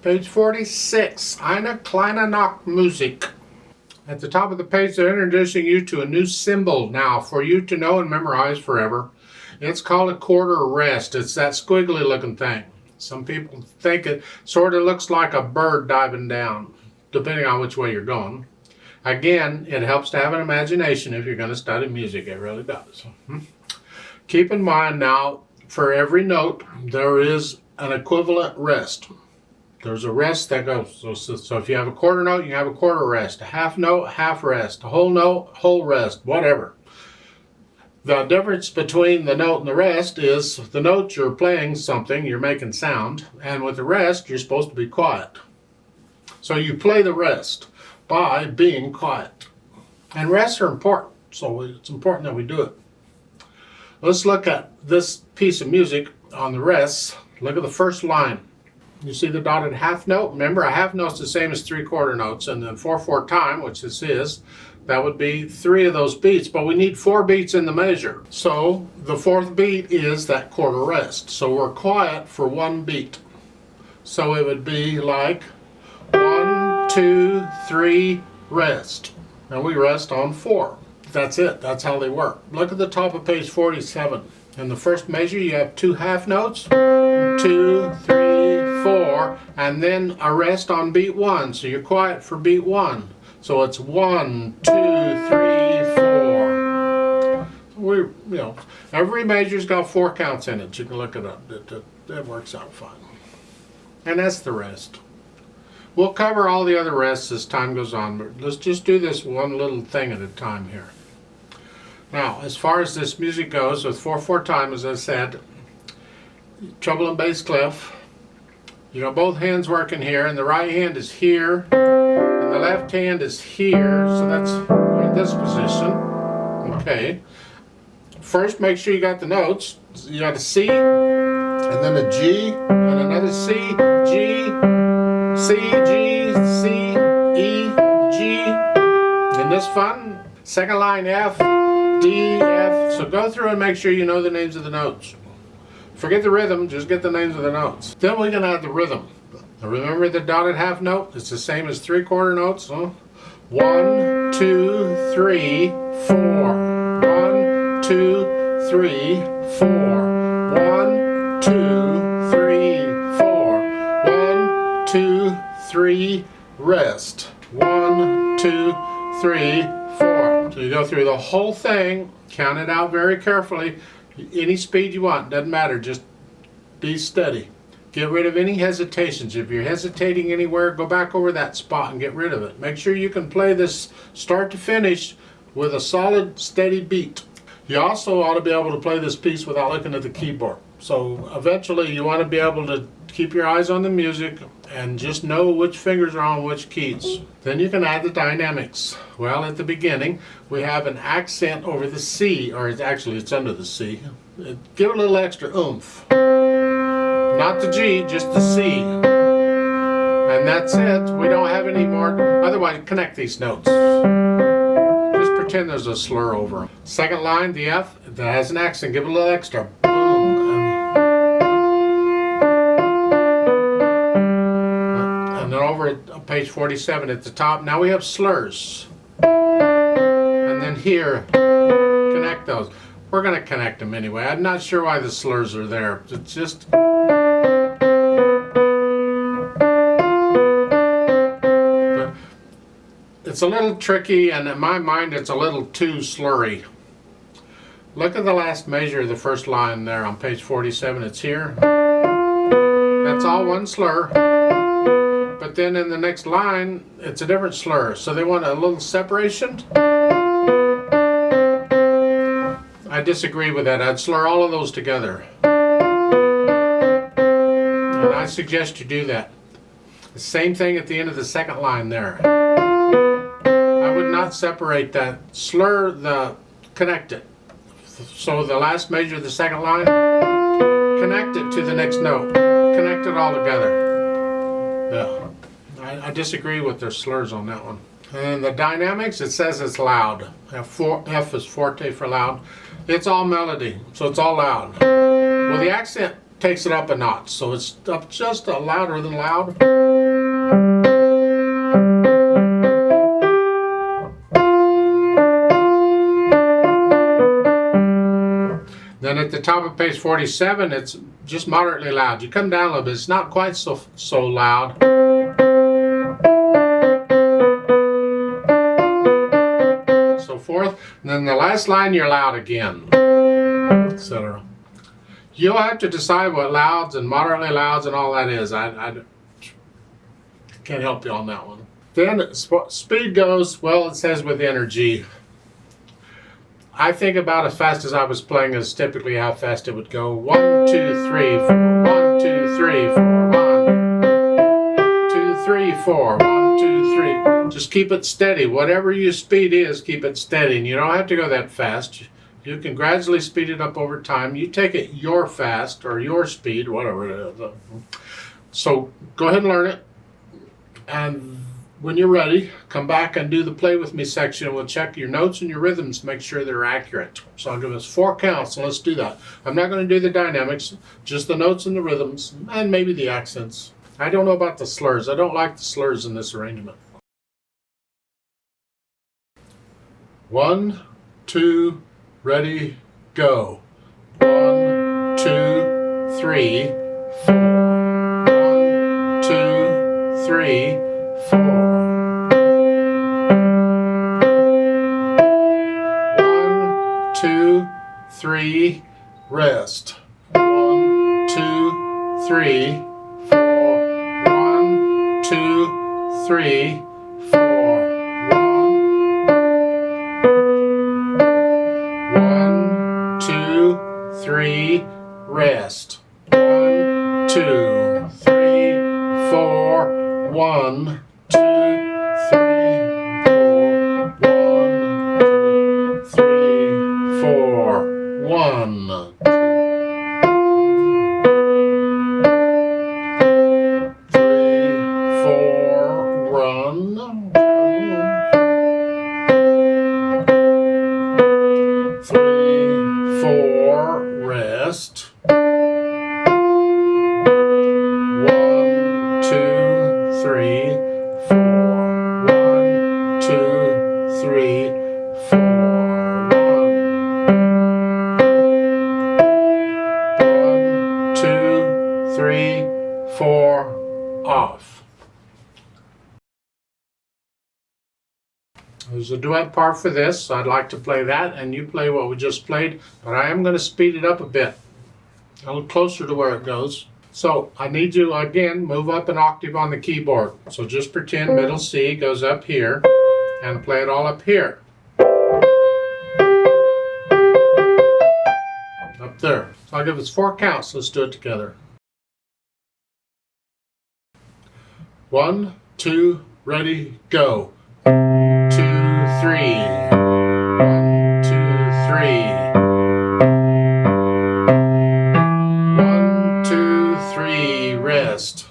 Page 46, Eine Kleine Machtmusik. At the top of the page, they're introducing you to a new symbol now for you to know and memorize forever. It's called a quarter arrest. It's that squiggly looking thing. Some people think it sort of looks like a bird diving down, depending on which way you're going. Again, it helps to have an imagination if you're going to study music. It really does. Keep in mind now, for every note, there is an equivalent rest. There's a rest that goes. So if you have a quarter note, you have a quarter rest. A half note, half rest. A whole note, whole rest, whatever. The difference between the note and the rest is the note you're playing something, you're making sound, and with the rest, you're supposed to be quiet. So you play the rest by being quiet. And rests are important, so it's important that we do it. Let's look at this piece of music on the rests. Look at the first line. You see the dotted half note? Remember, a half note's the same as 3/4 notes, and then 4/4 time, which this is, that would be 3 of those beats, but we need 4 beats in the measure. So the 4th beat is that quarter rest. So we're quiet for 1 beat. So it would be like 1, 2, 3, rest. And we rest on 4. That's it. That's how they work. Look at the top of page 47. In the first measure, you have 2 half notes, 2, 3, 4, and then a rest on beat 1. So you're quiet for beat 1. So it's 1, 2, 3, 4. Every measure's got 4 counts in it. You can look it up. It works out fine. And that's the rest. We'll cover all the other rests as time goes on, but let's just do this one little thing at a time here. Now, as far as this music goes, with 4/4 time, as I said, treble and bass clef, you got both hands working here, and the right hand is here, and the left hand is here, so that's in this position. Okay. First, make sure you got the notes. You got a C, and then a G, and another C, G, C, G, C, E, G. Isn't this fun? Second line F, D, F. So go through and make sure you know the names of the notes. Forget the rhythm, just get the names of the notes. Then we're going to add the rhythm. Now remember the dotted half note? It's the same as 3/4 notes. 1, 2, 3, 4. 1, 2, 3, 4. 1, 2, 3, 4. 1, 2, 3, rest. 1, 2, 3, 4. So you go through the whole thing, count it out very carefully. Any speed you want, doesn't matter, just be steady. Get rid of any hesitations. If you're hesitating anywhere, go back over that spot and get rid of it. Make sure you can play this start to finish with a solid, steady beat. You also ought to be able to play this piece without looking at the keyboard. So eventually you want to be able to keep your eyes on the music and just know which fingers are on which keys. Then you can add the dynamics. Well, at the beginning, we have an accent over the C, or it's under the C. Give it a little extra oomph. Not the G, just the C. And that's it. We don't have any more. Otherwise, connect these notes. Just pretend there's a slur over them. Second line, the F, that has an accent. Give it a little extra. Over at page 47 at the top, now we have slurs. And then here, connect those. We're going to connect them anyway. I'm not sure why the slurs are there. It's just... But it's a little tricky, and in my mind it's a little too slurry. Look at the last measure of the first line there on page 47. It's here. That's all one slur. But then in the next line, it's a different slur. So they want a little separation. I disagree with that. I'd slur all of those together. And I suggest you do that. The same thing at the end of the second line there. I would not separate that. Slur connect it. So the last measure of the second line, connect it to the next note. Connect it all together. Yeah. I disagree with their slurs on that one. And the dynamics, it says it's loud. F is forte for loud. It's all melody, so it's all loud. Well, the accent takes it up a notch. So it's up just a louder than loud. Then at the top of page 47, it's just moderately loud. You come down a little bit. It's not quite so loud. So forth. And then the last line, you're loud again, etc. You'll have to decide what louds and moderately louds and all that is. I can't help you on that one. Then speed goes, well, it says with energy. I think about as fast as I was playing is typically how fast it would go. 1, 2, 3, 4. 1, 2, 3, 4. 1, 2, 3, 4. 1, 2, 3. Just keep it steady. Whatever your speed is, keep it steady. And you don't have to go that fast. You can gradually speed it up over time. You take it your fast or your speed, whatever it is. So go ahead and learn it. And when you're ready, come back and do the play with me section. We'll check your notes and your rhythms to make sure they're accurate. So I'll give us 4 counts, and let's do that. I'm not going to do the dynamics, just the notes and the rhythms, and maybe the accents. I don't know about the slurs. I don't like the slurs in this arrangement. 1, 2, ready, go. 1, 2, 3, 4. 1, 2, 3, 4. 1, 2, 3, rest. 1, 2, 3, 4. 1, 2, 3, 4. 1, 2, 3, rest. 1, 2, 3, 4. 1, 2, 3, 4. 1, 2, 3, 4. 1, 3, 4. Run. 3, 4. Rest. 1, 2, 3, 4. 1, 2, 3, 4. 1, 2, 3, 4. Off. There's a duet part for this, so I'd like to play that, and you play what we just played, but I am going to speed it up a bit, a little closer to where it goes. So I need you, again, move up an octave on the keyboard. So just pretend middle C goes up here, and play it all up here. Up there. So I'll give us 4 counts. Let's do it together. 1, 2, ready, go. 2, 3. 1, 2, 3. 1, 2, 3. Rest.